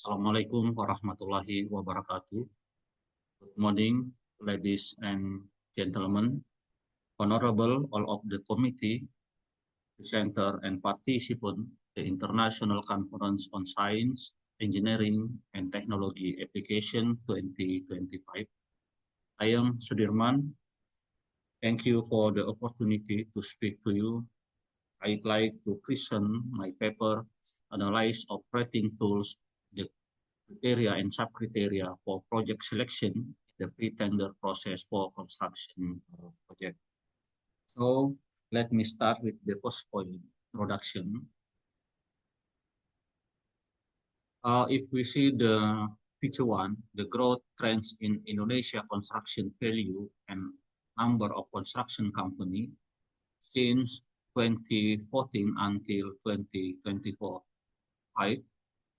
Assalamualaikum warahmatullahi wabarakatuh. Good morning, ladies and gentlemen, honorable all of the committee, presenter and participant, the International Conference on Science, Engineering and Technology Application 2025. I am Sudirman. Thank you for the opportunity to speak to you. I'd like to present my paper, Analyze Operating Tools, the criteria and sub-criteria for project selection in the pre-tender process for construction project. So let me start with the first point, production. If we see the picture one, the growth trends in Indonesia construction value and number of construction company since 2014 until 2024.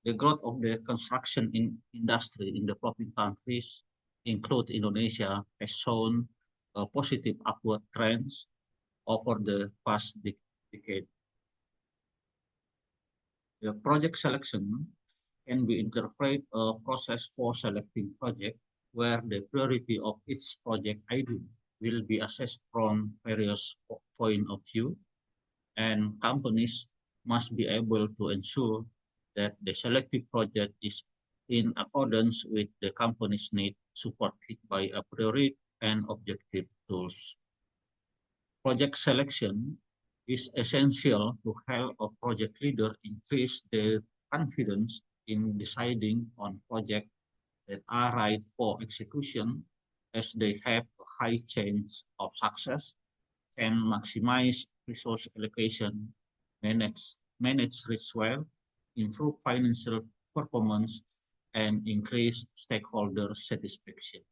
The growth of the construction industry in developing countries, include Indonesia, has shown a positive upward trends over the past decade. The project selection can be interpreted a process for selecting project where the priority of each project idea will be assessed from various point of view, and companies must be able to ensure that the selected project is in accordance with the company's need, supported by a priori and objective tools. Project selection is essential to help a project leader increase their confidence in deciding on projects that are right for execution, as they have a high chance of success, can maximize resource allocation, manage risk well, improve financial performance, and increase stakeholder satisfaction.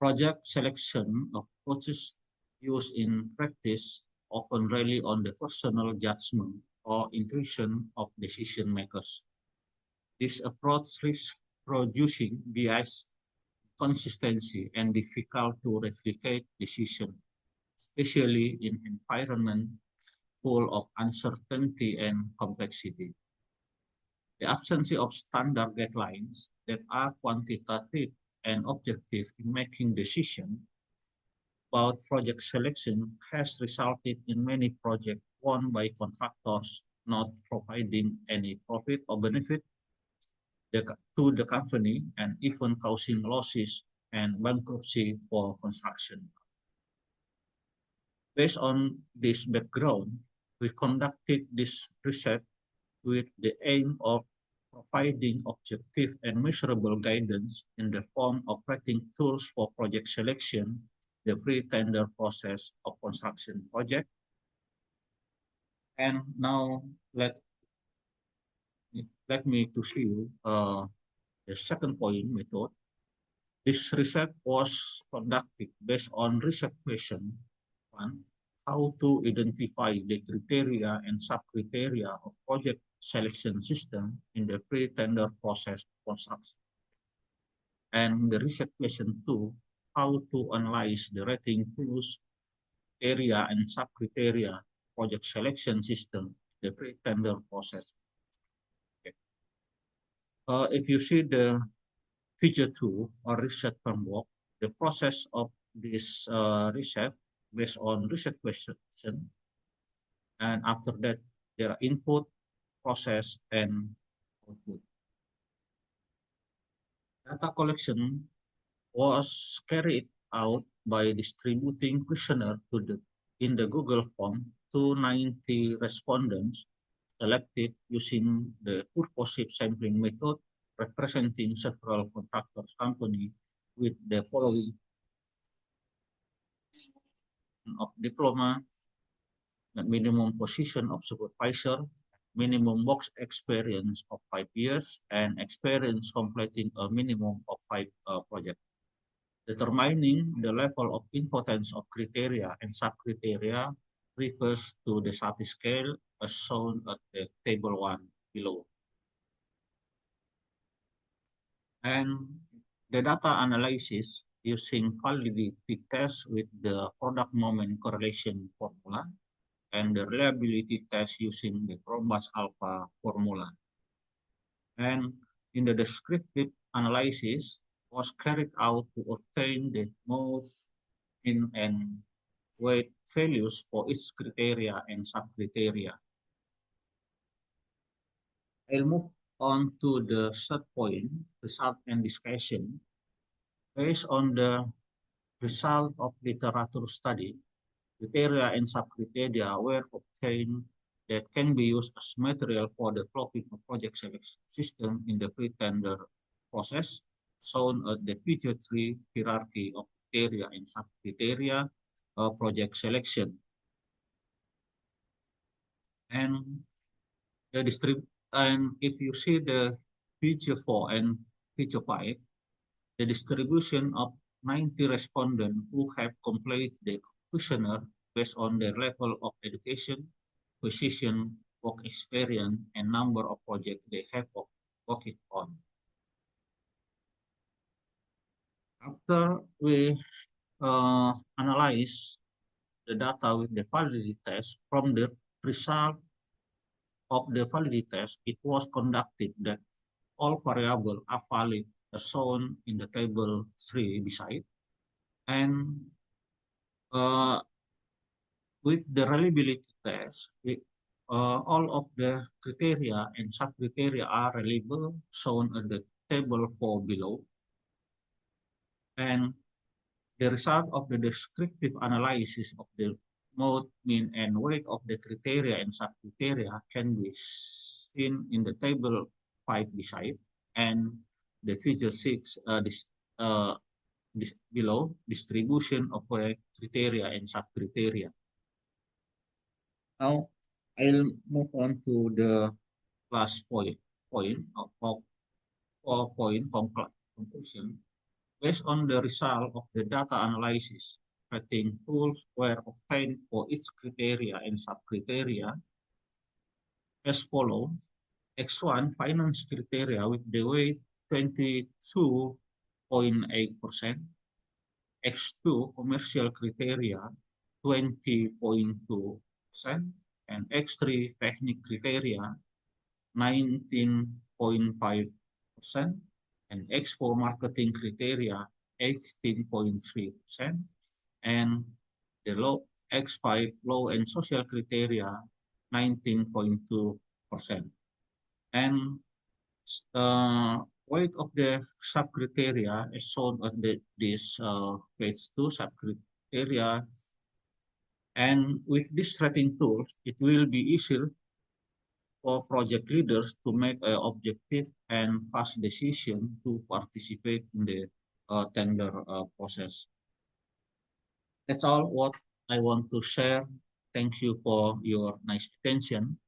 Project selection approaches used in practice often rely on the personal judgment or intuition of decision makers. This approach risks producing bias, consistency, and difficult to replicate decision, especially in environment full of uncertainty and complexity. The absence of standard guidelines that are quantitative and objective in making decisions about project selection has resulted in many projects won by contractors not providing any profit or benefit to the company, and even causing losses and bankruptcy for construction. Based on this background, we conducted this research with the aim of providing objective and measurable guidance in the form of operating tools for project selection, the pre-tender process of construction project. And now let me to see you the second point method. This research was conducted based on research question. One, how to identify the criteria and sub-criteria of project selection system in the pre-tender process construction. And the research question two, how to analyze the rating tools, area and sub-criteria project selection system in the pre-tender process. Okay. If you see the figure two or research framework, the process of this research based on research question, and after that there are input, process, and output. Data collection was carried out by distributing questionnaire in the Google form to 90 respondents selected using the purposive sampling method, representing several contractors company with the following of diploma, the minimum position of supervisor, minimum work experience of 5 years, and experience completing a minimum of 5 projects. Determining the level of importance of criteria and sub-criteria refers to the SATI scale as shown at the table 1 below. And the data analysis using validity test with the product moment correlation formula and the reliability test using the Cronbach alpha formula. And in the descriptive analysis was carried out to obtain the most in and weight values for each criteria and subcriteria. I'll move on to the third point, result and discussion. Based on the result of literature study, criteria and subcriteria were obtained that can be used as material for developing a project selection system in the pre-tender process, shown at the figure 3 hierarchy of criteria and subcriteria project selection. And the and if you see the figure 4 and figure 5, the distribution of 90 respondents who have completed the questionnaire based on their level of education, position, work experience, and number of projects they have worked on. After we analyze the data with the validity test, from the result of the validity test, it was conducted that all variables are valid as shown in the table 3 beside. And with the reliability test, all of the criteria and subcriteria are reliable, shown at the table 4 below. And the result of the descriptive analysis of the mode, mean, and weight of the criteria and subcriteria can be seen in the table 5 beside, and the figure 6 below, distribution of criteria and subcriteria. Now, I'll move on to the last point conclusion. Based on the result of the data analysis, rating tools were obtained for each criteria and subcriteria as follows. X1, finance criteria with the weight 22.8%. X2, commercial criteria 20.2%. And X3, technical criteria 19.5%. And X4 marketing criteria 18.3%, and the X5 law and social criteria 19.2%. And weight of the subcriteria is shown on this page 2 subcriteria. And with this rating tools, it will be easier for project leaders to make an objective and fast decision to participate in the tender process. That's all what I want to share. Thank you for your nice attention.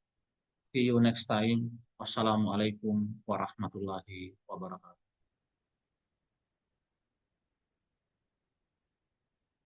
See you next time. Wassalamualaikum warahmatullahi wabarakatuh.